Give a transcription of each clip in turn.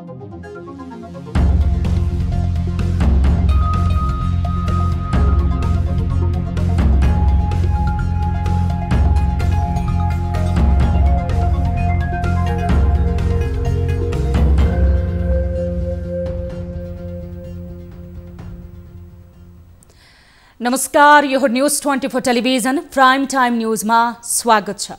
नमस्कार, यो news 24 television prime time न्यूजमा स्वागत छ।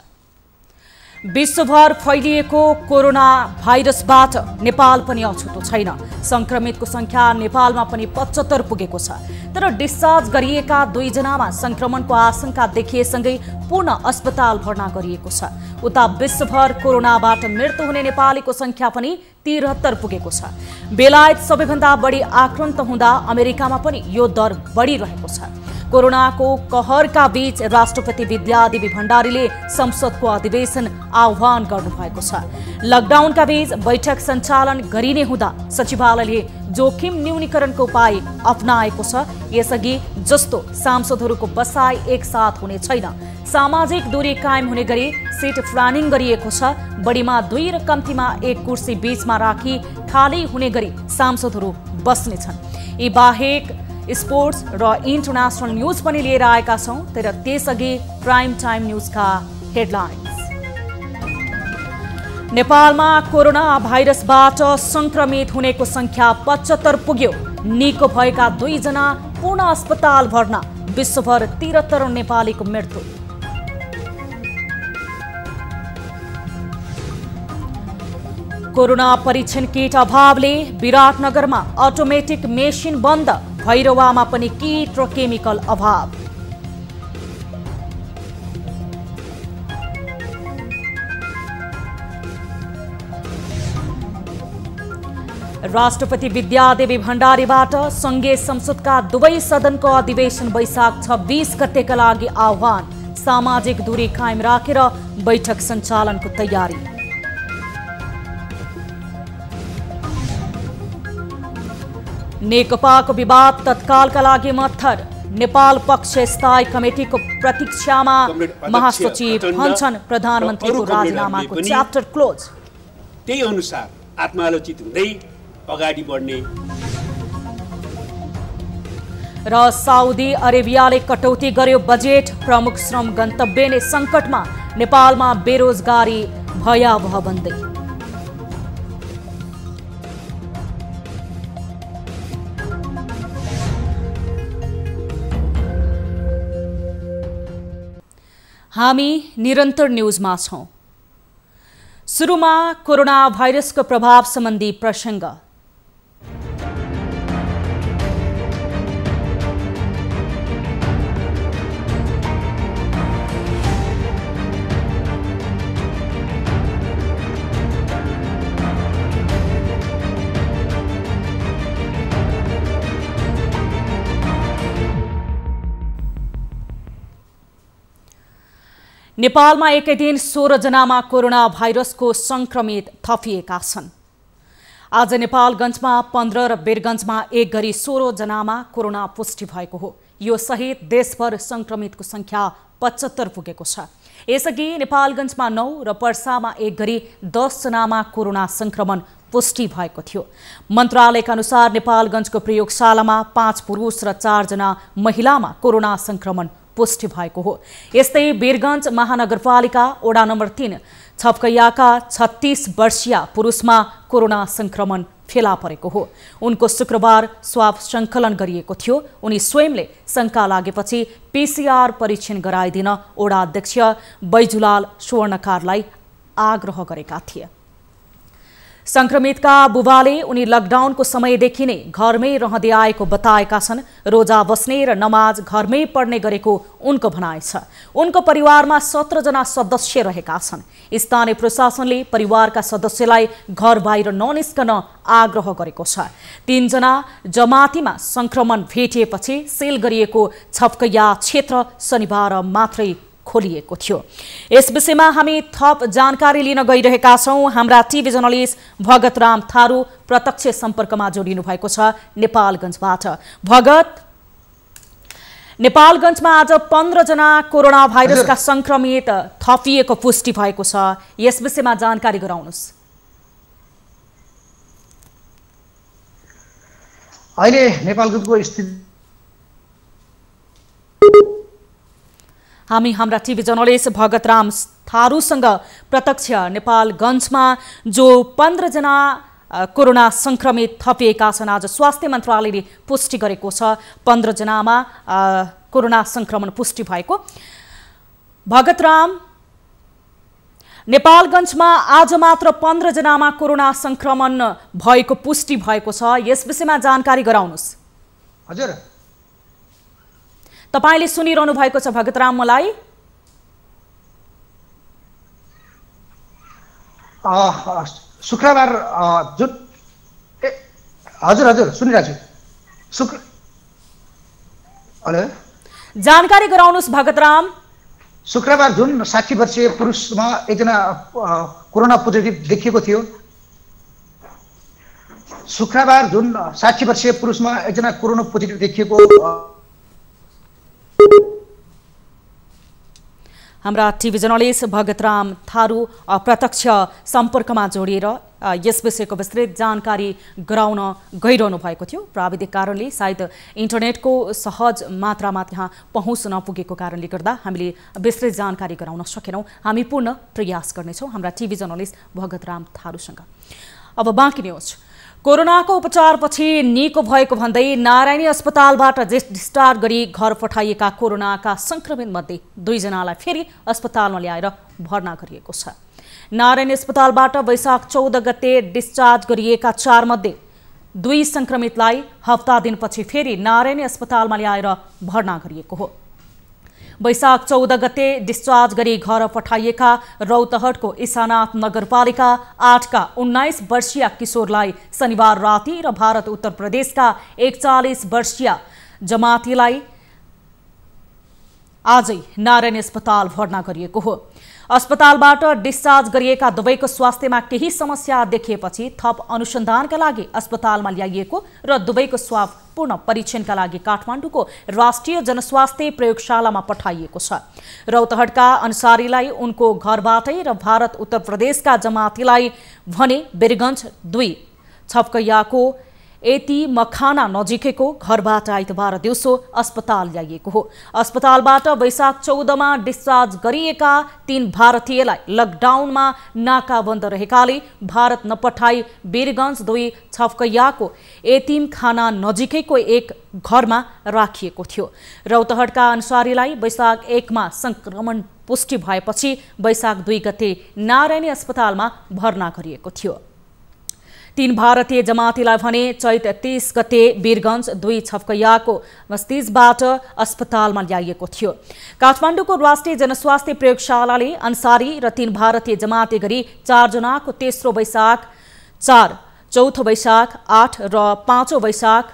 विश्वभर फैलिएको कोरोना भाइरसबाट नेपाल पनि अछुतो छैन। संक्रमितको संख्या नेपालमा पनि 75 पुगेको छ। तर डिस्चार्ज गरिएका 2 जनामा संक्रमणको आशंका देखिएसँगै पुनः अस्पताल भर्ना गरिएको छ। उता विश्वभर कोरोनाबाट मृत्यु हुने नेपालीको संख्या पनि 73 पुगेको छ। बेलायत सबैभन्दा बढी आक्रान्त हुँदा अमेरिकामा पनि यो दर बढिरहेको छ। कोरोनाको कहरका बीच राष्ट्रपति विद्यादेवी भण्डारीले संसदको अधिवेशन आह्वान गर्नुभएको छ। लकडाउनका बीच बैठक सञ्चालन गरिने हुँदा सचिवालयले जोखिम न्यूनीकरणको उपाय अपनाएको छ। यसअघि जस्तो सांसदहरूको बसाई एकसाथ हुने छैन। सामाजिक दूरी कायम हुने गरी सिट प्लानिङ गरिएको छ। बढीमा 2 र कम्तीमा 1 कुर्सी बीचमा राखी खाली हुने गरी सांसदहरू बस्नेछन्। यी बाहेक स्पोर्ट्स र इन्टरनेशनल न्यूज पनि लिएर आएका छौं। तर त्यसअघि प्राइम टाइम न्यूजका हेडलाइन्स। नेपालमा कोरोना भाइरसबाट संक्रमित हुनेको संख्या 75 पुग्यो। निको भएका 2 जना पुनः अस्पताल भर्ना। विश्वभर 73 नेपालीको मृत्यु। कोरोना परीक्षण किट अभावले विराटनगरमा अटोमेटिक मेसिन बन्द। भैरवामा पनि किट र केमिकल अभाव। राष्ट्रपति विद्यादेवी भण्डारीबाट संघीय संसदका 2 सदनको अधिवेशन वैशाख 26 गतेका लागि आह्वान। सामाजिक दूरी कायम राखेर बैठक सञ्चालनको तयारी। नेकपाको विवाद तत्कालका लागि मत्थर। नेपाल पक्ष स्थायी कमिटिको प्रतीक्षामा। महासचिव भन्छन् प्रधानमन्त्रीको राजीनामाको च्याप्टर क्लोज। त्यही अनुसार आत्मालोचित हुँदै अगाडि बढ्ने। र साउदी अरेबियाले कटौती गर्यो बजेट। प्रमुख श्रम गन्तव्य नै सङ्कटमा। नेपालमा बेरोजगारी भयावह बन्दै। हामी निरन्तर न्यूजमा छौं। सुरुमा कोरोना भाइरसको प्रभाव सम्बन्धी प्रसंग। नेपालमा एकै दिन 16 जनामा कोरोना भाइरसको संक्रमित थपिएका छन्। आज नेपालगञ्जमा 15 र वीरगञ्जमा 1 गरी 16 जनामा कोरोना पुष्टि भएको हो। यो सहित देशभर संक्रमितको संख्या 75 पुगेको छ। यसअघि नेपालगञ्जमा 9 र पर्सामा 1 गरी 10 जनामा कोरोना संक्रमण पुष्टि भएको थियो। मन्त्रालयका अनुसार नेपालगञ्जको प्रयोगशालामा 5 पुरुष र 4 जना महिलामा कोरोना संक्रमण पुष्टि भएको हो। यस्तै वीरगञ्ज महानगरपालिका वडा नम्बर 3 छपकैयाका 36 वर्षीय पुरुषमा कोरोना संक्रमण फेला परेको हो। उनको शुक्रबार स्वाब संकलन गरिएको थियो। उनी स्वयंले शंका लागेपछि पीसीआर परीक्षण गराइदिन वडा अध्यक्ष बैजुलाल स्वर्णकारलाई आग्रह गरेका थिए। संक्रमितका बुबाले उनी लकडाउनको समयदेखि नै घरमै रहँदै आएको बताएका छन्। रोजा बस्ने र नमाज घरमै पढ्ने गरेको उनको भनाइ छ। उनको परिवारमा 17 जना सदस्य रहेका छन्। स्थानीय प्रशासनले परिवारका सदस्यलाई घर बाहिर ननिस्कन आग्रह गरेको छ। 3 जना जमातीमा संक्रमण भेटिएपछि सील गरिएको छपकैया क्षेत्र शनिबार मात्रै खोलिएको थियो। यस विषयमा हामी थप जानकारी लिन गइरहेका छौं। हाम्रा टिभी जर्नलिस्ट भगतराम थारू प्रत्यक्ष सम्पर्कमा जोडिनु भएको छ नेपालगञ्जबाट। भगत, नेपालगञ्जमा आज 15 जना कोरोना भाइरसका संक्रमित थपिएको पुष्टि भएको छ। यस विषयमा जानकारी गराउनुस्। अहिले नेपालगञ्जको स्थिति हामी हाम्रा टिभी जर्नलिस्ट भगतराम थारूसँग प्रत्यक्ष नेपालगञ्जमा जो 15 जना कोरोना संक्रमित थपिएका छन् आज स्वास्थ्य मन्त्रालयले पुष्टि गरेको छ 15 जनामा कोरोना संक्रमण पुष्टि भएको। भगतराम, नेपालगञ्जमा आज मात्र 15 जनामा कोरोना संक्रमण भएको पुष्टि भएको छ, यस विषयमा जानकारी गराउनुस्। हजुर, तपाईले सुनिरहनु भएको छ भगतराम मलाई? शुक्रबार जुन हजुर हजुर सुनिरहेको छु। हेलो, जानकारी गराउनुस् भगतराम। शुक्रबार जुन 60 वर्षीय पुरुषमा एकजना कोरोना पोजिटिभ देखिएको थियो, शुक्रबार जुन 60 वर्षीय पुरुषमा एकजना कोरोना पोजिटिभ देखिएको हाम्रा टिभी जर्नलिस्ट भगतराम थारू प्रत्यक्ष सम्पर्कमा जोडिएर यस विषयको विस्तृत जानकारी गराउन गइरहनु भएको थियो। प्राविधिक कारणले सायद इन्टरनेटको सहज मात्रामा त्यहाँ पहुँच नपुगेको कारणले गर्दा हामीले विस्तृत जानकारी गराउन सकेनौँ। हामी पूर्ण प्रयास गर्नेछौँ हाम्रा टिभी जर्नलिस्ट भगतराम थारूसँग। अब बाँकी न्युज। कोरोनाको उपचारपछि निको भएको भन्दै नारायणी अस्पतालबाट डिस्चार्ज गरी घर पठाइएका कोरोनाका संक्रमित मध्ये 2 जनालाई फेरि अस्पतालमा ल्याएर भर्ना गरिएको छ। नारायणी अस्पतालबाट वैशाख 14 गते डिस्चार्ज गरिएका 4 मध्ये 2 संक्रमितलाई हप्ता दिनपछि फेरि नारायणी अस्पतालमा ल्याएर भर्ना गरिएको हो। वैशाख 14 गते डिस्चार्ज गरी घर पठाइएका रौतहटको ईशानाथ नगरपालिका 8 का 19 वर्षीय किशोरलाई शनिबार राति र भारत उत्तर प्रदेशका 41 वर्षीय जमातीलाई आजै नारायणी अस्पताल भर्ना गरिएको हो। अस्पतालबाट डिस्चार्ज गरिएका दुवैको स्वास्थ्यमा केही समस्या देखिएपछि थप अनुसन्धानका लागि अस्पतालमा ल्याइएको र दुवैको स्वाब पूर्ण परीक्षणका लागि काठमाडौँको राष्ट्रिय जनस्वास्थ्य प्रयोगशालामा पठाइएको छ। रौतहटका अन्सारीलाई उनको घरबाटै र भारत उत्तर प्रदेशका जमातीलाई भने वीरगञ्ज 2 छपकैयाको एती मखाना नजिकैको घरबाट आइतबार दिउँसो अस्पताल ल्याइएको हो। अस्पतालबाट वैशाख 14 मा डिस्चार्ज गरिएका 3 भारतीयलाई लकडाउनमा नाकाबन्द रहेकाले भारत नपठाई वीरगञ्ज 2 छपकैयाको एतिम खाना नजिकैको एक घरमा राखिएको थियो। रौतहटका अन्सारीलाई वैशाख 1 मा संक्रमण पुष्टि भएपछि वैशाख 2 गते नारायणी अस्पतालमा भर्ना गरिएको थियो। 3 भारतीय जमातीलाई भने चैत 30 गते वीरगञ्ज 2 छपकैयाको मस्तिजबाट अस्पतालमा ल्याइएको थियो। काठमाडौँको राष्ट्रिय जनस्वास्थ्य प्रयोगशालाले अन्सारी र 3 भारतीय जमाती गरी 4 जनाको तेस्रो वैशाख 4, चौथो वैशाख 8 र 5औं वैशाख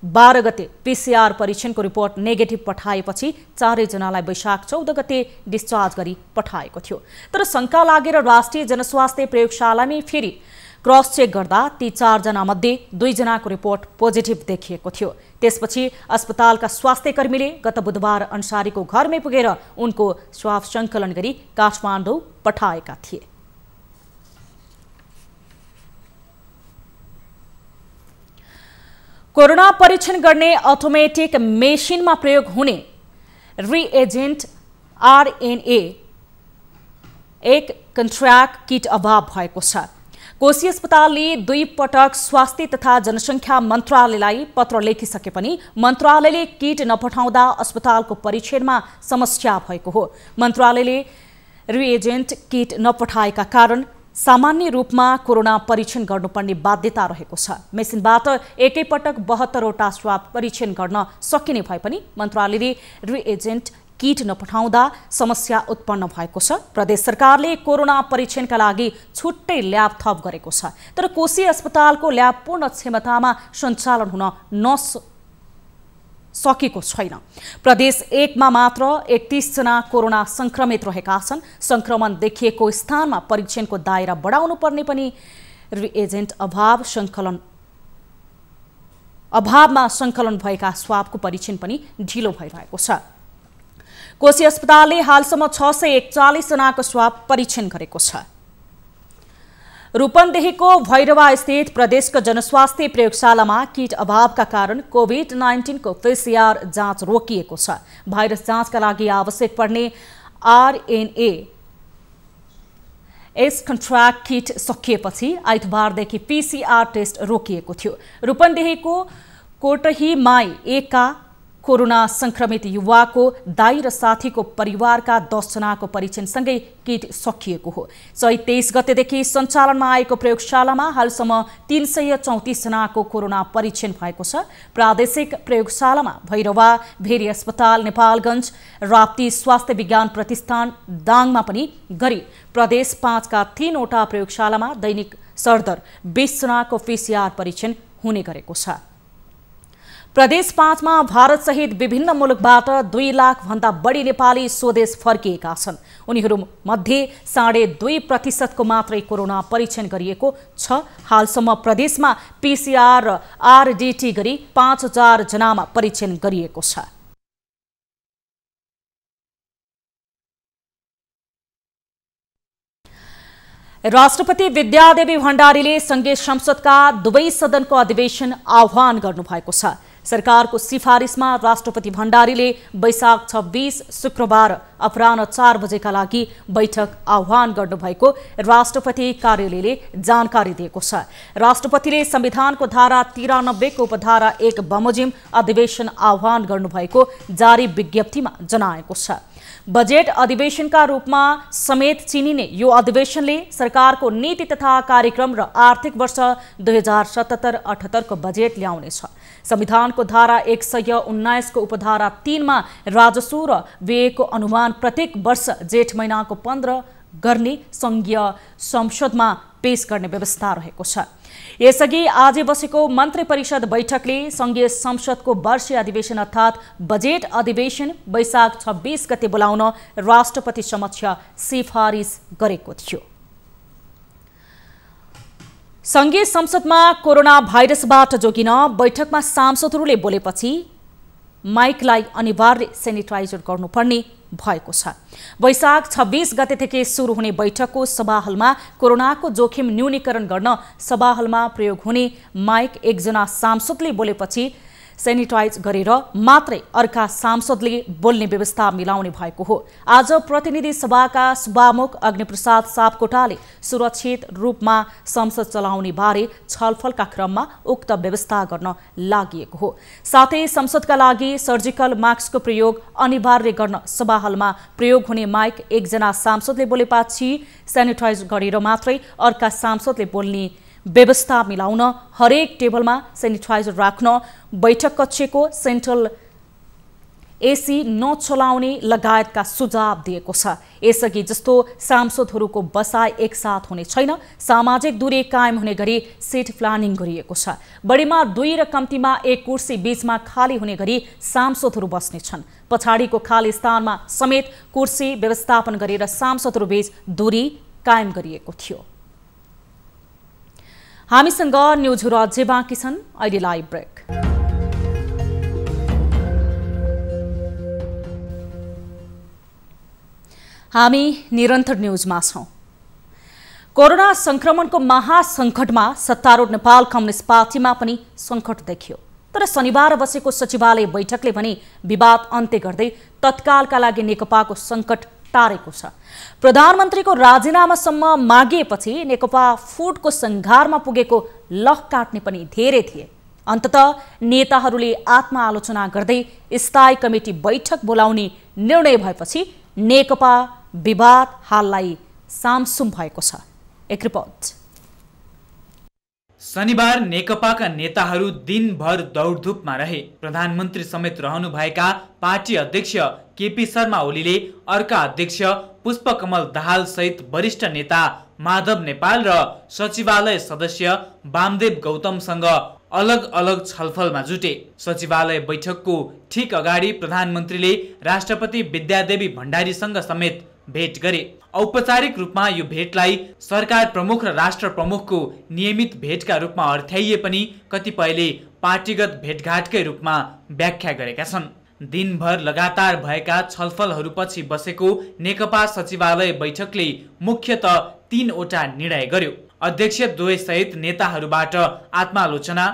12 गते पीसीआर परीक्षणको रिपोर्ट नेगेटिभ पठाएपछि 4 जनालाई वैशाख 14 गते डिस्चार्ज गरी पठाएको थियो। तर शंका लागेर राष्ट्रिय जनस्वास्थ्य प्रयोगशालामै फेरि क्रस चेक गर्दा ती 4 जना मध्ये 2 जनाको रिपोर्ट पोजिटिभ देखिएको थियो। त्यसपछि अस्पतालका स्वास्थ्यकर्मीले गत बुधबार अन्सारीको घरमै पुगेर उनको स्वाब सङ्कलन गरी काठमाडौँ पठाएका थिए। कोरोना परीक्षण गर्ने अटोमेटिक मेसिनमा प्रयोग हुने रिएजेन्ट आरएनए एक कन्ट्र्याक्ट किट अभाव भएको छ। कोशी अस्पतालले 2 पटक स्वास्थ्य तथा जनसङ्ख्या मन्त्रालयलाई पत्र लेखिसके पनि मन्त्रालयले किट नपठाउँदा अस्पतालको परीक्षणमा समस्या भएको हो। मन्त्रालयले रिएजेन्ट किट नपठाएका कारण सामान्य रूपमा कोरोना परीक्षण गर्नुपर्ने बाध्यता रहेको छ। मेसिनबाट एकैपटक 72 वटा स्वाब परीक्षण गर्न सकिने भए पनि मन्त्रालयले रिएजेन्ट किट नपठाउँदा समस्या उत्पन्न भएको छ। प्रदेश सरकारले कोरोना परीक्षणका लागि छुट्टै ल्याब थप गरेको छ। तर कोशी अस्पतालको ल्याब पूर्ण क्षमतामा सञ्चालन हुन सकेको छैन। प्रदेश 1 मा मात्र 31 जना कोरोना संक्रमित रहेका छन्। संक्रमण देखिएको स्थानमा परीक्षणको दायरा बढाउनु पर्ने पनि रिएजेन्ट अभावमा सङ्कलन भएका स्वाबको परीक्षण पनि ढिलो भइरहेको छ। कोशी अस्पतालले हालसम्म 641 जनाको स्वाब परीक्षण गरेको छ। रूपन्देहीको भैरवा स्थित प्रदेशको जनस्वास्थ्य प्रयोगशालामा किट अभावका कारण कोभिड-19 को PCR जाँच रोकिएको छ। भाइरस जाँचका लागि आवश्यक पर्ने RNA कन्ट्र्याक्ट किट सकिएपछि आइतबारदेखि PCR टेस्ट रोकिएको थियो। रूपन्देहीको कोटहीमाई एका कोरोना संक्रमित युवाको दाई र साथीको परिवारका 10 जनाको परीक्षणसँगै किट सकिएको हो। चैत 23 गतेदेखि सञ्चालनमा आएको प्रयोगशालामा हालसम्म 334 जनाको कोरोना परीक्षण भएको छ। प्रादेशिक प्रयोगशालामा भैरवा, भेरी अस्पताल, नेपालगञ्ज, राप्ती स्वास्थ्य विज्ञान प्रतिष्ठान दाङमा पनि गरी प्रदेश 5 का 3 वटा प्रयोगशालामा दैनिक सरदर 20 जनाको PCR परीक्षण हुने गरेको छ। प्रदेश 5 मा भारत सहित विभिन्न मुलुकबाट 2 लाख भन्दा बढी नेपाली स्वदेश फर्किएका छन्। उनीहरू मध्ये 2.5% को मात्रै कोरोना परीक्षण गरिएको छ। हालसम्म प्रदेशमा PCR र RDT गरी 5000 जनामा परीक्षण गरिएको छ। राष्ट्रपति विद्यादेवी भण्डारीले संघीय संसदका दुवै सदनको अधिवेशन आह्वान गर्नुभएको छ। सरकारको सिफारिसमा राष्ट्रपति भण्डारीले वैशाख 26 शुक्रबार अपराह्न 4 बजेका लागि बैठक आह्वान गर्नुभएको राष्ट्रपति कार्यालयले जानकारी दिएको छ। राष्ट्रपतिले संविधानको धारा 93 को उपधारा 1 बमोजिम अधिवेशन आह्वान गर्नुभएको जारी विज्ञप्तिमा जनाएको छ। बजेट अधिवेशनका रूपमा समेत चिनिने यो अधिवेशनले सरकारको नीति तथा कार्यक्रम र आर्थिक वर्ष 2077-78 को बजेट ल्याउनेछ। संविधानको धारा 119 को उपधारा 3 मा राजस्व र व्ययको अनुमान प्रत्येक वर्ष जेठ महिनाको 15 गर्ने संघीय संसदमा पेश गर्ने व्यवस्था रहेको छ। यसअघि आज बसेको मन्त्री परिषद बैठकले संघीय संसदको वर्षीय अधिवेशन अर्थात् बजेट अधिवेशन वैशाख 26 गते बोलाउन राष्ट्रपति समक्ष सिफारिस गरेको थियो। संघीय संसदमा कोरोना भाइरसबाट जोगिन बैठकमा सांसदहरूले बोलेपछि माइकलाई अनिवार्य सेनिटाइजर गर्नुपर्ने भएको छ। वैशाख 26 गतेदेखि सुरु हुने बैठकको सभाहलमा कोरोनाको जोखिम न्यूनीकरण गर्न सभाहलमा प्रयोग हुने माइक एकजना सांसदले बोलेपछि सेनिटाइज गरेर मात्रै अर्का सांसदले बोल्ने व्यवस्था मिलाउने भएको हो। आज प्रतिनिधि सभाका सभामुख अग्निप्रसाद सापकोटाले सुरक्षित रूपमा संसद चलाउने बारे छलफलका क्रममा उक्त व्यवस्था गर्न लागिएको हो। साथै संसदका लागि सर्जिकल मास्कको प्रयोग अनिवार्य गर्न सभाहलमा प्रयोग हुने माइक एकजना सांसदले बोलेपछि सेनिटाइज गरेर मात्रै अर्का सांसदले बोल्ने व्यवस्था मिलाउन हरेक टेबलमा सेनिटाइजर राख्न, बैठक कक्षको सेन्ट्रल AC नचलाउने लगायतका सुझाव दिएको छ। यसअघि जस्तो सांसदहरूको बसाई एकसाथ हुने छैन। सामाजिक दूरी कायम हुने गरी सिट प्लानिङ गरिएको छ। बढीमा 2 र कम्तीमा 1 कुर्सी बीचमा खाली हुने गरी सांसदहरू बस्नेछन्। पछाडिको खाली स्थानमा समेत कुर्सी व्यवस्थापन गरेर सांसदहरू बीच दूरी कायम गरिएको थियो। हामीसँग न्युजहरू अझै बाँकी छन्। अहिले लाइभ ब्रेक। हामी निरन्तर न्युजमा छौं। कोरोना संक्रमणको महासंकटमा सत्तारूढ नेपाल कम्युनिस्ट पार्टीमा पनि संकट देखियो। तर शनिबार बसेको सचिवालय बैठकले भने विवाद अन्त्य गर्दै तत्कालका लागि नेकपाको संकट टारेको छ। प्रधानमन्त्रीको राजीनामासम्म मागिएपछि नेकपा फुटको संघारमा पुगेको लख काट्ने पनि धेरै थिए। अन्ततः नेताहरूले आत्मआलोचना गर्दै स्थायी कमिटी बैठक बोलाउने निर्णय भएपछि नेकपा विवाद हाललाई सामसुम भएको छ। एक रिपोर्ट। शनिबार नेकपाका नेताहरू दिनभर दौडधुपमा रहे। प्रधानमन्त्री समेत रहनुभएका पार्टी अध्यक्ष केपी शर्मा ओलीले अर्का अध्यक्ष पुष्पकमल दाहाल सहित वरिष्ठ नेता माधव नेपाल र सचिवालय सदस्य वामदेव गौतमसँग अलग अलग छलफलमा जुटे। सचिवालय बैठकको ठीक अगाडि प्रधानमन्त्रीले राष्ट्रपति विद्यादेवी भण्डारीसँग समेत भेट गरे। औपचारिक रूपमा यो भेटलाई सरकार प्रमुख र राष्ट्र प्रमुखको नियमित भेटका रूपमा अर्थ्याइए पनि कतिपयले पार्टीगत भेटघाटकै रूपमा व्याख्या गरेका छन्। दिनभर लगातार भएका छलफलहरूपछि बसेको नेकपा सचिवालय बैठकले मुख्यतः 3 वटा निर्णय गर्यो। अध्यक्ष द्वयसहित नेताहरूबाट आत्मालोचना,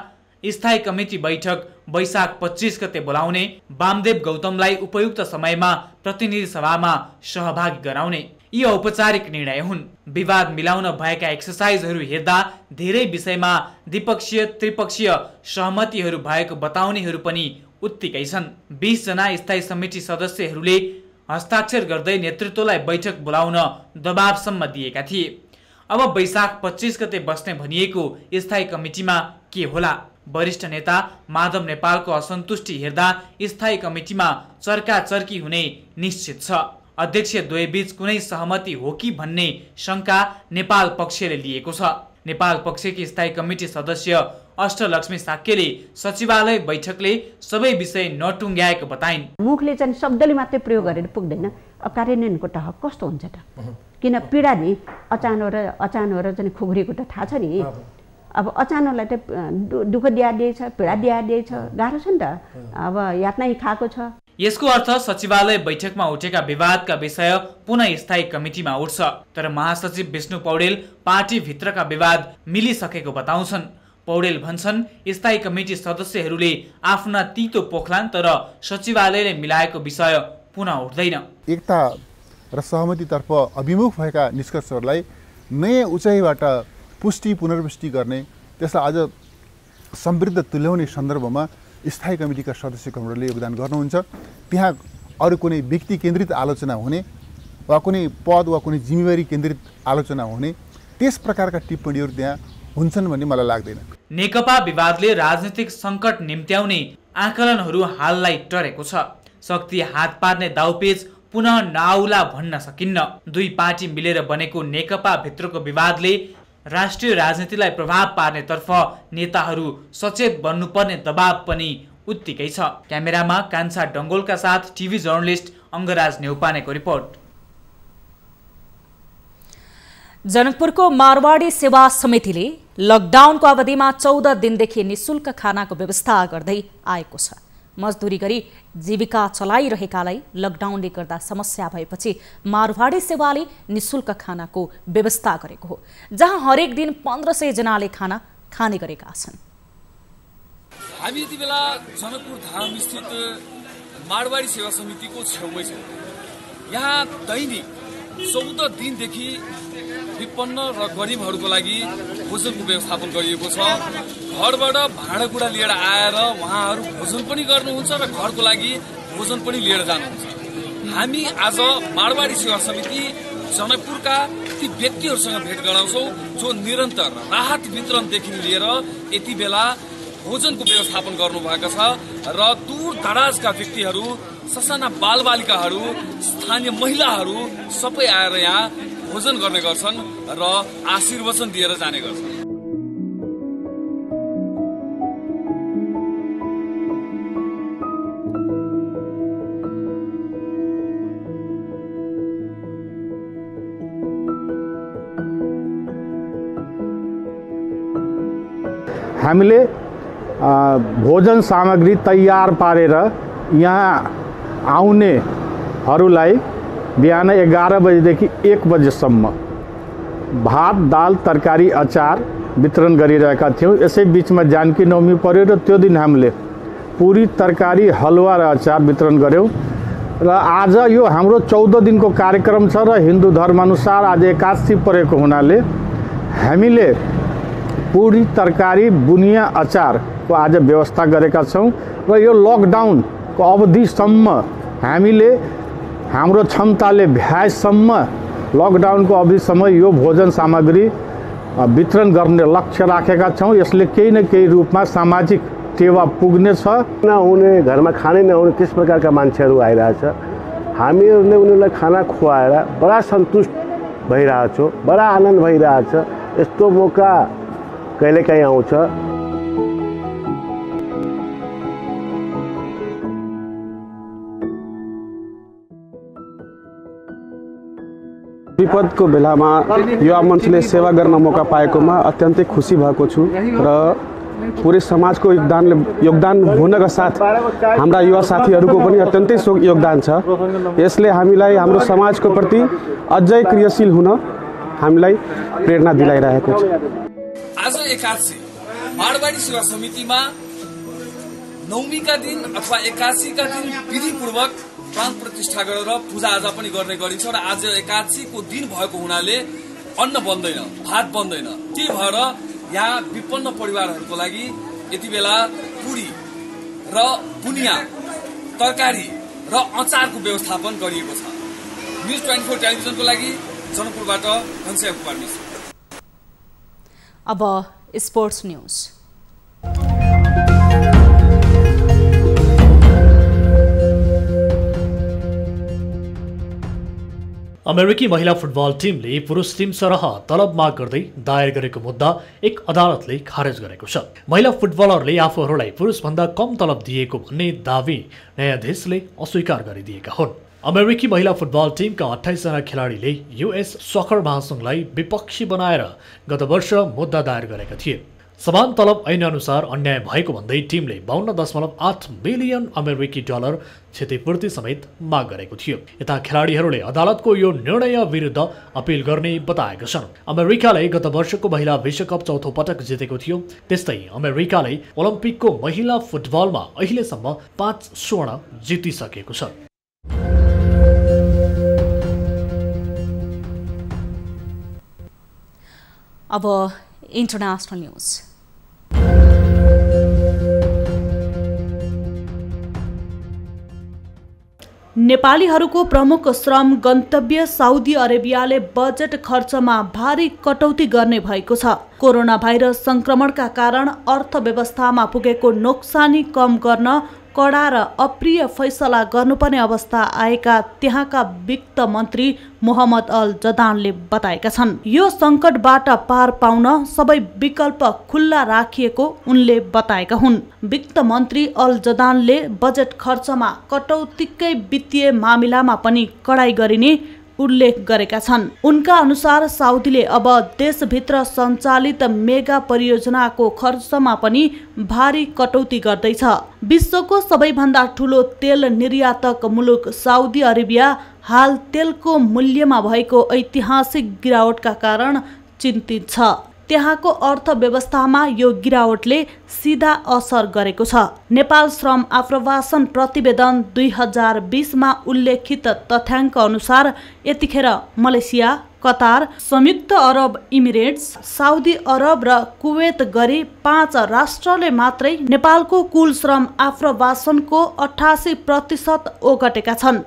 स्थायी कमिटी बैठक वैशाख 25 गते बोलाउने, वामदेव गौतमलाई उपयुक्त समयमा प्रतिनिधि सभामा सहभागी गराउने यी औपचारिक निर्णय हुन्। विवाद मिलाउन भएका एक्सर्साइजहरू हेर्दा धेरै विषयमा द्विपक्षीय त्रिपक्षीय सहमतिहरू भएको बताउनेहरू पनि उत्तिकै छन्। 20 जना स्थायी समिति सदस्यहरूले हस्ताक्षर गर्दै नेतृत्वलाई बैठक बोलाउन दबावसम्म दिएका थिए। अब वैशाख 25 गते बस्ने भनिएको स्थायी कमिटीमा के होला? वरिष्ठ नेता माधव नेपालको असन्तुष्टि हेर्दा स्थायी कमिटीमा चर्काचर्की हुने निश्चित छ। अध्यक्ष द्वयबीच कुनै सहमति हो कि भन्ने शंका नेपाल पक्षले लिएको छ। नेपाल पक्षकी स्थायी कमिटी सदस्य अष्टलक्ष्मी साक्यले सचिवालय बैठकले सबै विषय नटुङ्ग्याएको बताइन्। मुखले चाहिँ शब्दले मात्रै प्रयोग गरेर पुग्दैन, अब कार्यान्वयनको त कस्तो हुन्छ त? किन पीडा नि अचानो र चाहिँ खुकुरीको त थाहा छ नि। अब अचानोलाई त दुःख दिएछ, पीडा दिएछ, गाह्रो छ नि त। अब यातनै खाएको छ। यसको अर्थ सचिवालय बैठकमा उठेका विवादका विषय पुनः स्थायी कमिटीमा उठ्छ। तर महासचिव विष्णु पौडेल पार्टीभित्रका विवाद मिलिसकेको बताउँछन्। पौडेल भन्छन् स्थायी कमिटी सदस्यहरूले आफ्ना तितो पोखलान्, तर सचिवालयले मिलाएको विषय पुनः उठ्दैन। एकता र सहमतितर्फ अभिमुख भएका निष्कर्षहरूलाई नयाँ उचाइबाट पुष्टि पुनर्पुष्टि गर्ने, त्यसलाई अझ समृद्ध तुल्याउने सन्दर्भमा स्थायी कमिटीका सदस्यको हामीले योगदान गर्नुहुन्छ। त्यहाँ अरू कुनै व्यक्ति केन्द्रित आलोचना हुने वा कुनै पद वा कुनै जिम्मेवारी केन्द्रित आलोचना हुने त्यस प्रकारका टिप्पणीहरू त्यहाँ हुन्छन् भन्ने मलाई लाग्दैन। नेकपा विवादले राजनीतिक सङ्कट निम्त्याउने आकलनहरू हाललाई टरेको छ। शक्ति हात पार्ने दाउपेच पुनः नआउला भन्न सकिन्न। दुई पार्टी मिलेर बनेको नेकपा भित्रको विवादले राष्ट्रिय राजनीतिलाई प्रभाव पार्नेतर्फ नेताहरू सचेत बन्नुपर्ने दबाव पनि उत्तिकै छ। क्यामेरामा कान्छा डङ्गोलका साथ TV journalist Angraj नेउपानेको report. जनकपुरको Marwari सेवा समितिले लकडाउनको अवधिमा 14 दिनदेखि निशुल्क खानाको व्यवस्था गर्दै आएको छ। मजदुरी गरी जीविका चलाइरहेकालाई लकडाउनले गर्दा समस्या भएपछि मारवाडी सेवाले निशुल्क खानाको व्यवस्था गरेको हो, जहाँ हरेक दिन 1500 जनाले खाना खाने गरेका छन्। हामी यति बेला जनकपुर धाम स्थित मारवाडी सेवा समितिको छेउमै छौँ। यहाँ दैनिक 14 दिनदेखि विपन्न र गरिबहरूको लागि भोजनको व्यवस्थापन गरिएको छ। घरबाट भाँडाकुँडा लिएर आएर उहाँहरू भोजन पनि गर्नुहुन्छ र घरको लागि भोजन पनि लिएर जानुहुन्छ। हामी आज मारवाडी सेवा समिति जनकपुरका ती व्यक्तिहरूसँग भेट गराउँछौँ जो निरन्तर राहत वितरणदेखि लिएर यति बेला भोजनको व्यवस्थापन गर्नुभएको छ र दूर दराजका व्यक्तिहरू, ससाना बालबालिकाहरू, स्थानीय महिलाहरू सबै आएर यहाँ भोजन गर्ने गर्छन् र आशीर्वचन दिएर जाने गर्छन्। हामीले भोजन सामग्री तयार पारेर यहाँ आउनेहरूलाई बिहान 11 बजेदेखि 1 बजेसम्म भात, दाल, तरकारी, अचार वितरण गरिरहेका थियौँ। यसै बिचमा जानकी नवमी पर्यो र त्यो दिन हामीले पुरी, तरकारी, हलुवा र अचार वितरण गऱ्यौँ। र आज यो हाम्रो 14 दिनको कार्यक्रम छ र हिन्दू धर्मअनुसार आज एकादशी परेको हुनाले हामीले पुरी, तरकारी, बुनिया, अचारको आज व्यवस्था गरेका छौँ। र यो लकडाउनको अवधिसम्म हामीले हाम्रो क्षमताले भ्याएसम्म लकडाउनको अवधिसम्म यो भोजन सामग्री वितरण गर्ने लक्ष्य राखेका छौँ। यसले केही न केही रूपमा सामाजिक टेवा पुग्नेछ। नहुने, घरमा खानै नहुने त्यस प्रकारका मान्छेहरू आइरहेछ। हामीहरूले उनीहरूलाई खाना खुवाएर बडा सन्तुष्ट भइरहेछौँ, बडा आनन्द भइरहेछ। यस्तो मौका कहिलेकाहीँ आउँछ। विपदको बेलामा युवा मञ्चले सेवा गर्न मौका पाएकोमा अत्यन्तै खुसी भएको छु र पुरै समाजको योगदान हुनका साथ हाम्रा युवा साथीहरूको पनि अत्यन्तै योगदान छ। यसले हामीलाई हाम्रो समाजको प्रति अझै क्रियाशील हुन हामीलाई प्रेरणा दिलाइरहेको छ। आज एकादशी माडवाडी सेवा समितिमा नवमीका दिन अथवा एकादशीका दिन विधिपूर्वक प्राण प्रतिष्ठा गरेर पूजाआजा पनि गर्ने गरिन्छ र आज एकादशीको दिन भएको हुनाले अन्न बन्दैन, भात बन्दैन। त्यही भएर यहाँ विपन्न परिवारहरूको लागि यति बेला पुरी र बुनिया तरकारी र अचारको व्यवस्थापन गरिएको छ। न्युज 24 टेलिभिजनको लागि जनकपुरबाट घनश्याम कुमार मिश्र। अब स्पोर्ट्स न्यूज। अमेरिकी महिला फुटबल टिमले पुरुष टिम सरह तलब माग गर्दै दायर गरेको मुद्दा एक अदालतले खारेज गरेको छ। महिला फुटबलरले आफूहरूलाई पुरुषभन्दा कम तलब दिएको भन्ने दावी न्यायाधीशले अस्वीकार गरिदिएका हुन्। अमेरिकी महिला फुटबल टिमका 28 जना खेलाडीले US सकर महासंघलाई विपक्षी बनाएर गत वर्ष मुद्दा दायर गरेका थिए। समान तलब ऐन अनुसार अन्याय भएको भन्दै टिमले 52.8 मिलियन अमेरिकी डलर क्षतिपूर्ति समेत माग गरेको थियो। यता खेलाडीहरूले अदालतको यो निर्णय विरुद्ध अपिल गर्ने बताएका छन्। अमेरिकाले गत वर्षको महिला विश्वकप चौथो पटक जितेको थियो। त्यस्तै अमेरिकाले ओलम्पिकको महिला फुटबलमा अहिलेसम्म 5 स्वर्ण जितिसकेको छ। अब इन्टरनेशनल न्यूज। नेपालीहरूको प्रमुख श्रम गन्तव्य साउदी अरेबियाले बजेट खर्चमा भारी कटौती गर्ने भएको छ। कोरोना भाइरस संक्रमणका कारण अर्थव्यवस्थामा पुगेको नोक्सानी कम गर्न कडा र अप्रिय फैसला गर्नुपर्ने अवस्था आएका त्यहाँका वित्त मन्त्री मोहम्मद अल जदानले बताएका छन्। यो संकटबाट पार पाउन सबै विकल्प खुल्ला राखिएको उनले बताएका हुन्। वित्त मन्त्री अल जदानले बजेट खर्चमा कटौतीकै वित्तीय मामिलामा पनि कडाई गरिने उल्लेख गरेका छन्। उनका अनुसार साउदीले अब देशभित्र सञ्चालित मेगा परियोजनाको खर्चमा पनि भारी कटौती गर्दैछ। विश्वको सबैभन्दा ठूलो तेल निर्यातक मुलुक साउदी अरेबिया हाल तेलको मूल्यमा भएको ऐतिहासिक गिरावटका कारण चिन्तित छ। त्यहाँको अर्थव्यवस्थामा यो गिरावटले सीधा असर गरेको छ। नेपाल श्रम आप्रवासन प्रतिवेदन 2020 मा उल्लेखित तथ्याङ्क अनुसार यतिखेर मलेसिया, कतार, संयुक्त अरब इमिरेट्स, साउदी अरब र कुवेत गरी 5 राष्ट्रले मात्रै नेपालको कुल श्रम आप्रवासनको 88% ओगटेका छन्।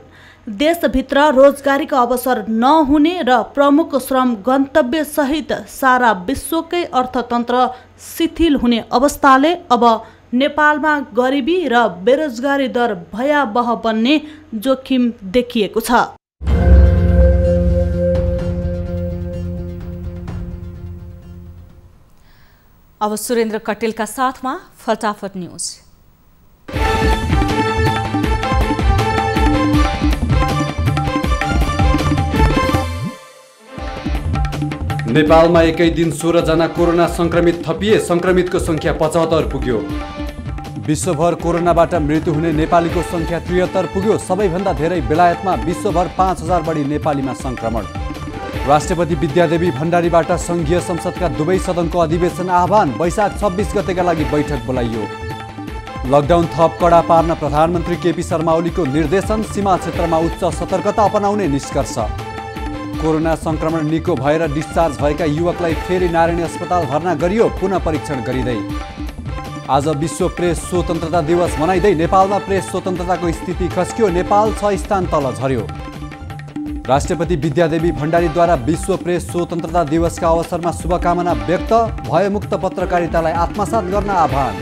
देशभित्र रोजगारीका अवसर नहुने र प्रमुख श्रम गन्तव्य सहित सारा विश्वकै अर्थतन्त्र शिथिल हुने अवस्थाले अब नेपालमा गरिबी र बेरोजगारी दर भयावह बन्ने जोखिम देखिएको छ। अब सुरेन्द्र कटेलका साथमा फटाफट न्यूज। नेपालमा एकै दिन 16 जना कोरोना संक्रमित थपिए। संक्रमितको संख्या 75 पुग्यो। विश्वभर कोरोनाबाट मृत्यु हुने नेपालीको संख्या 73 पुग्यो। सबैभन्दा धेरै बेलायतमा विश्वभर 5000 बढी नेपालीमा संक्रमण। राष्ट्रपति विद्यादेवी भण्डारीबाट संघीय संसदका दुवै सदनको अधिवेशन आह्वान। वैशाख 26 गतेका लागि बैठक बोलाइयो। लकडाउन थप कडा पार्न प्रधानमन्त्री केपी शर्मा ओलीको निर्देशन। सीमा क्षेत्रमा उच्च सतर्कता अपनाउने निष्कर्ष। कोरोना संक्रमण निको भएर डिस्चार्ज भएका युवकलाई फेरि नारायणी अस्पताल भर्ना गरियो, पुनः परीक्षण गरिँदै। आज विश्व प्रेस स्वतन्त्रता दिवस मनाइँदै नेपालमा प्रेस स्वतन्त्रताको स्थिति खस्कियो। नेपाल 6 स्थान तल झर्यो। राष्ट्रपति विद्यादेवी भण्डारीद्वारा विश्व प्रेस स्वतन्त्रता दिवसका अवसरमा शुभकामना व्यक्त। भयमुक्त पत्रकारितालाई आत्मसात गर्न आह्वान।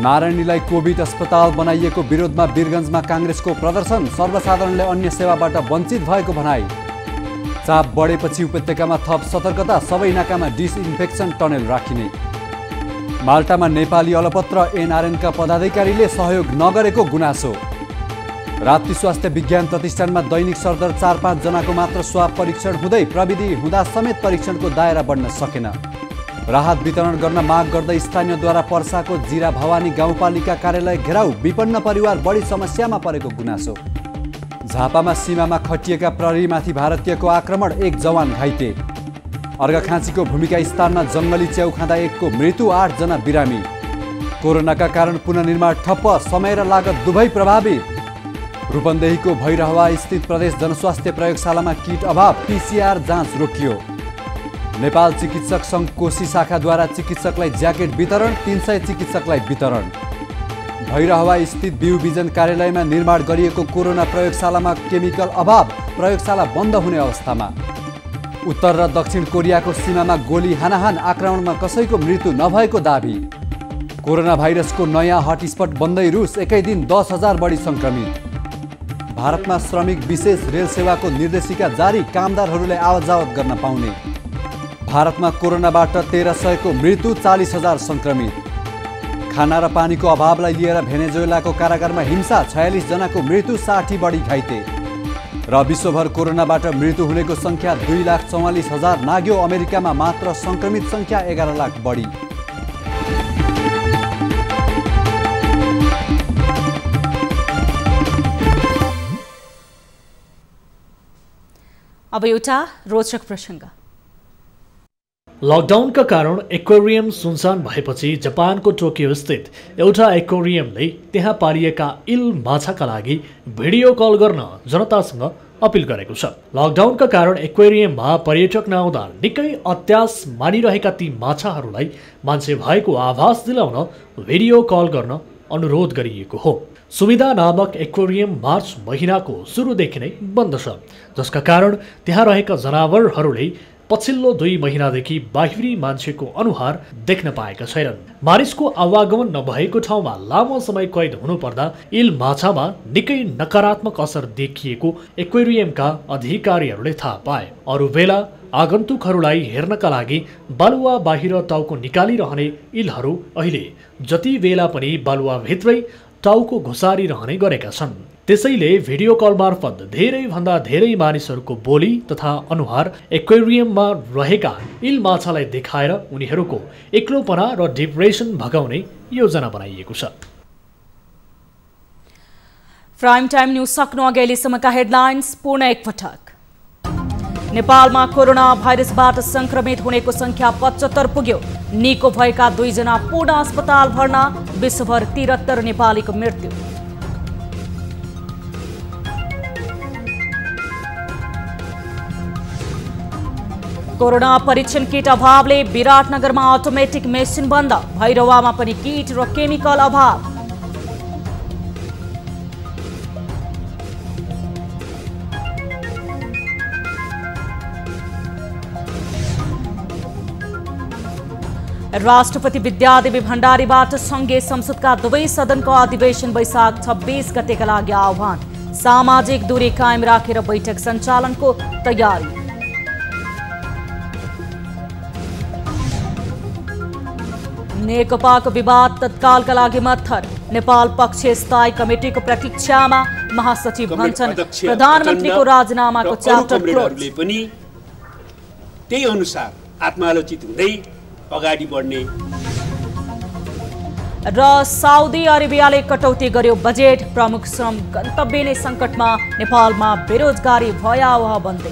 नारायणीलाई कोभिड अस्पताल बनाइएको विरोधमा वीरगञ्जमा काङ्ग्रेसको प्रदर्शन। सर्वसाधारणले अन्य सेवाबाट वञ्चित भएको भनाई। चाप बढेपछि उपत्यकामा थप सतर्कता। सबै नाकामा डिसइन्फेक्सन टनेल राखिने। माल्टामा नेपाली अलपत्र एनआरएनका पदाधिकारीले सहयोग नगरेको गुनासो। राप्ती स्वास्थ्य विज्ञान प्रतिष्ठानमा दैनिक सरदर 4-5 जनाको मात्र स्वाब परीक्षण हुँदै प्रविधि हुँदा समेत परीक्षणको दायरा बढ्न सकेन। राहत वितरण गर्न माग गर्दै स्थानीयद्वारा पर्साको जिरा भवानी गाउँपालिका कार्यालय घेराउ। विपन्न परिवार बढी समस्यामा परेको गुनासो। झापामा सीमामा खटिएका प्रहरीमाथि भारतीयको आक्रमण। 1 जवान घाइते। अर्घाखाँचीको भूमिका स्थानमा जङ्गली च्याउ खाँदा 1 को मृत्यु, 8 जना बिरामी। कोरोनाका कारण पुनर्निर्माण ठप्प, समय र लागत दुवै प्रभावित। रूपन्देहीको भैरहवा स्थित प्रदेश जनस्वास्थ्य प्रयोगशालामा किट अभाव, PCR जाँच रोकियो। नेपाल चिकित्सक सङ्घ कोशी शाखाद्वारा चिकित्सकलाई ज्याकेट वितरण, 300 चिकित्सकलाई वितरण। भैरहवा स्थित बिउ बिजन कार्यालयमा निर्माण गरिएको कोरोना प्रयोगशालामा केमिकल अभाव, प्रयोगशाला बन्द हुने अवस्थामा। उत्तर र दक्षिण कोरियाको सीमामा गोली हानाहान, आक्रमणमा कसैको मृत्यु नभएको दाबी। कोरोना भाइरसको नयाँ हटस्पट बन्दै रुस, एकै दिन 10,000 बढी सङ्क्रमित। भारतमा श्रमिक विशेष रेल सेवाको निर्देशिका जारी, कामदारहरूले आवतजावत गर्न पाउने। भारतमा कोरोनाबाट 1300को मृत्यु, 40,000 सङ्क्रमित। खाना र पानीको अभावलाई लिएर भेनेजुएलाको कारागारमा हिंसा, 46 जनाको मृत्यु, 60 बढी घाइते। र विश्वभर कोरोनाबाट मृत्यु हुनेको सङ्ख्या 2,44,000 नाग्यो। अमेरिकामा मात्र सङ्क्रमित सङ्ख्या 11 लाख बढी। अब एउटा रोचक प्रसङ्ग। लकडाउनका कारण एक्वेरियम सुनसान भएपछि जापानको टोकियो स्थित एउटा एक्वेरियमले त्यहाँ पालिएका इल माछाका लागि भिडियो कल गर्न जनतासँग अपिल गरेको छ। लकडाउनका कारण एक्वेरियममा पर्यटक नआउँदा निकै अत्यास मानिरहेका ती माछाहरूलाई मान्छे भएको आभास दिलाउन भिडियो कल गर्न अनुरोध गरिएको हो। सुविधा नामक एक्वेरियम मार्च महिनाको सुरुदेखि नै बन्द छ, जसका कारण त्यहाँ रहेका जनावरहरूले पछिल्लो 2 महिनादेखि बाहिरी मान्छेको अनुहार देख्न पाएका छैनन्। मानिसको आवागमन नभएको ठाउँमा लामो समय कैद हुनुपर्दा इल माछामा निकै नकारात्मक असर देखिएको एक्वेरियमका अधिकारीहरूले थाहा पाए। अरू बेला आगन्तुकहरूलाई हेर्नका लागि बालुवा बाहिर टाउको निकालिरहने इलहरू अहिले जति बेला पनि बालुवाभित्रै टाउको घुसारिरहने गरेका छन्। त्यसैले भिडियो कल मार्फत धेरैभन्दा धेरै मानिसहरूको बोली तथा अनुहार एक्वेरियममा रहेका इल माछालाई देखाएर उनीहरूको एक्लोपना र डिप्रेसन भगाउने योजना बनाइएको छ। प्राइम टाइम न्यूज सक्नु अघि अहिलेसम्मका हेडलाइन्स पुनः एकपटक। नेपालमा कोरोना भाइरसबाट संक्रमित हुनेको संख्या 75 पुग्यो। निको भएका 2 जना पुनः अस्पताल भर्ना, विश्वभर 73 नेपालीको मृत्यु। कोरोना परीक्षण किट अभावले विराटनगरमा अटोमेटिक मेसिन बन्द, भैरवामा पनि किट र केमिकल अभाव। राष्ट्रपति विद्यादेवी भण्डारीबाट संघीय संसदका दुवै सदनको अधिवेशन वैशाख 26 गतेका लागि आह्वान, सामाजिक दूरी कायम राखेर बैठक सञ्चालनको तयारी। नेकपाको विवाद तत्कालका लागि मत्थर, नेपाल पक्ष स्थायी कमिटिको प्रतीक्षामा, महासचिव भन्छन् प्रधानमन्त्रीको राजीनामाको च्याप्टर क्लोज। पनि त्यही अनुसार आत्मालोचित हुँदै अगाडि बढ्ने। र साउदी अरेबियाले कटौती गर्यो बजेट, प्रमुख श्रम गन्तव्य नै सङ्कटमा, नेपालमा बेरोजगारी भयावह बन्दै।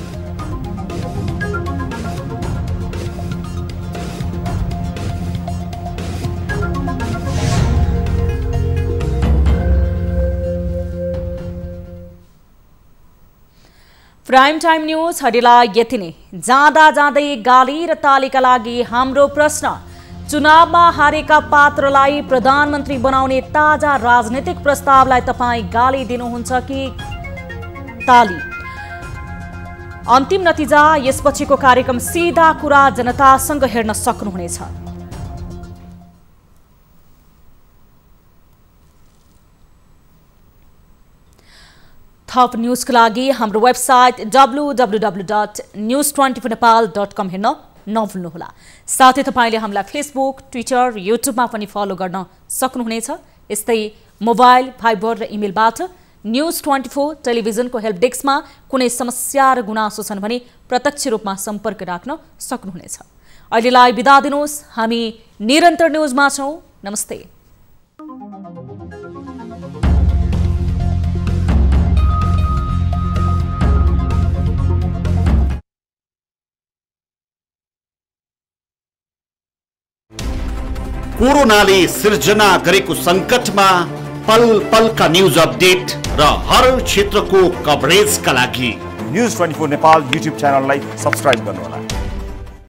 प्राइम टाइम न्यूज हरिलाई यति नै। जाँदा जाँदै गाली र तालीका लागि हाम्रो प्रश्न, चुनावमा हारेका पात्रलाई प्रधानमन्त्री बनाउने ताजा राजनीतिक प्रस्तावलाई तपाईँ गाली दिनुहुन्छ कि ताली? अन्तिम नतिजा यसपछिको कार्यक्रम सीधा कुरा जनतासँग हेर्न सक्नुहुनेछ। थप न्यूजका लागि हाम्रो वेबसाइट www.news24nepal.com हेर्न नभुल्नुहोला। साथै तपाईँले हामीलाई फेसबुक, ट्विटर, युट्युबमा पनि फलो गर्न सक्नुहुनेछ। यस्तै मोबाइल, भाइबर र इमेलबाट न्यूज 24 टेलिभिजनको हेल्प डेस्कमा कुनै समस्या र गुनासो छन् भने प्रत्यक्ष रूपमा सम्पर्क राख्न सक्नुहुनेछ। अहिलेलाई बिदा दिनुहोस्, हामी निरन्तर न्यूजमा छौँ। नमस्ते। कोरोनाले सिर्जना गरेको संकटमा पल पलका न्यूज अपडेट र हर क्षेत्रको कभरेजका लागि न्यूज 24 नेपाल युट्युब च्यानललाई सब्स्क्राइब गर्नुहोला।